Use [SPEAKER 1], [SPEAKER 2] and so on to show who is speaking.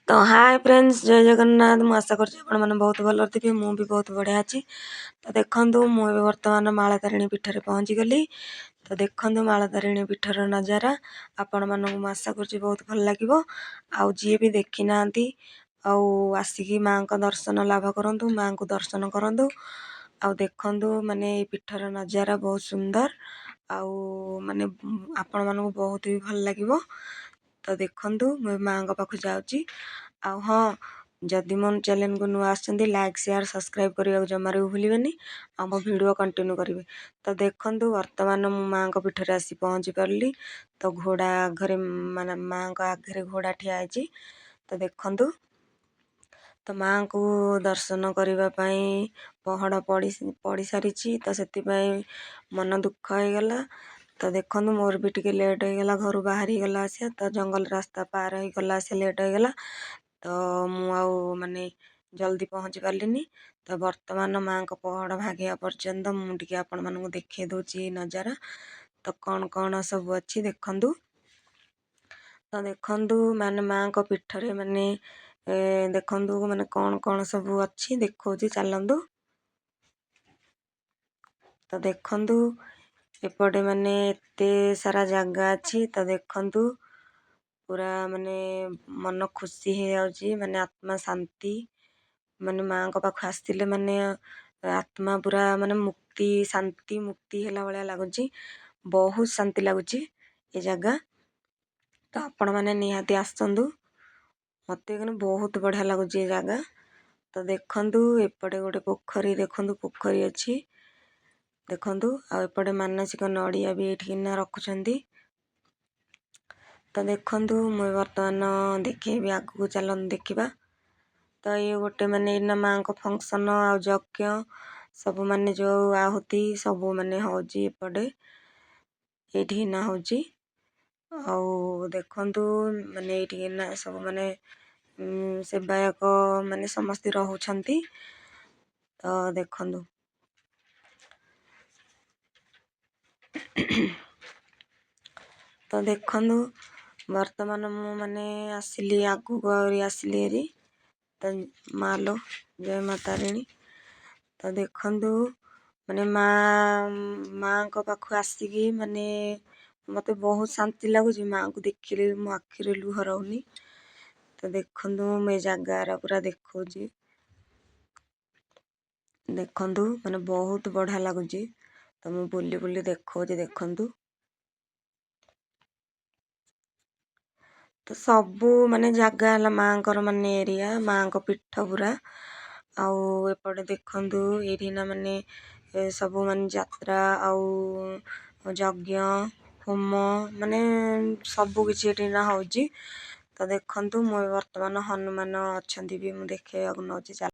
[SPEAKER 1] तो hi friends जय जगन्नाथ मु आशा करछि आपण माने बहुत भल थिबे मु भी बहुत बढ़िया अछि। तो देखंतु मु वर्तमान मालातारिणी पीठ रे पहुंची गली। तो देखंतु मालातारिणी पीठर नजारा आपण मानक मु आशा करछि बहुत भल लागिवो। आउ जी भी देखि नांती आउ आसिकी मां को दर्शन लाभ करंतु मां को दर्शन करंतु। आउ देखंतु माने ए पीठर नजारा बहुत सुंदर आउ माने आपण मानक बहुत ही भल लागिवो। तो देखंतु मु मां को पाखु जाउची। आउ हाँ जदि मो चैनल को नुआ आछंती लाइक शेयर सब्सक्राइब करिया जमारे भूलिबेनी आ मो वीडियो कंटिन्यू करिवे। तो देखंतु वर्तमान मु मां को पीठ रे आसी पहुंची परली। तो घोड़ा घरे माने मां को आगे घोड़ा ठिया आइची। तो देखंतु तो मां को दर्शन करिबा पई पहड़ पड़ी सारिची। तो सेति पई मन दुख हो गला। तो देखंतु मोर भी टिके लेट हो गला घर बाहरी गला आसे। तो जंगल रास्ता पार हो गला से लेट हो गला। तो मु आउ माने जल्दी पहुंची पारलिनी। तो वर्तमान मां को पहड़ भागिया पर्यंत मु टिके आपण मानकु देखे दोची नजारा। तो कौन सब अच्छी देखंतु। तो देखंतु माने मां को पीठ रे माने देखंतु माने कौन सब अच्छी देखौची चलंतु। तो देखंतु एपटे माने एते सारा जगह अच्छी। तो देखंतु पूरा माने मन खुशी हे जाउची माने आत्मा शांति माने मां को पाख आस्तिले माने आत्मा पूरा माने मुक्ति शांति मुक्ति होला भलिया लागुची। बहुत शांति लागुची ए जगह। तो आपण माने निहाती आसंतु मते कने बहुत बढ़िया लागुची ए जगह। तो देखंतु एपटे गोटे पोखरी देखंतु पोखरी अछि देखंतु आ एपटे मानसिक नड़िया भी एठिना रखुछंती। तो देखंतु मु वर्तमान देखेबी आगु चलन देखिबा। तो ये गोटे माने इना मां को फंक्शन आ यज्ञ सब माने जो आहुति सब माने होजी एपटे एठी ना होजी। आउ देखंतु माने एठी ना सब माने सेवायक माने समस्त रहउछंती। तो देखंतु तो देखंतु वर्तमान मु माने आसिली आगु गरी आसिली एरी। तो मालो जय माता रानी। तो देखंतु माने मां को पाखु आसिकी माने मते बहुत शांति लागुची मां को देखिले मो आखिरे लुह रहउनी। तो देखंतु मे जगार पूरा देखौची देखंतु माने बहुत बढ़िया लागुची। तो मु बुली बुली देखौची देखंतु। तो सबू माने जगह हला मांकर माने एरिया मां को पीठ पूरा आउ एपटे देखंतु एरिना माने सबू माने यात्रा आउ यज्ञ होम माने सबू किछि एरिना होजी। तो देखंतु मो वर्तमान हनुमान अछंती भी मु देखेयाक नौची।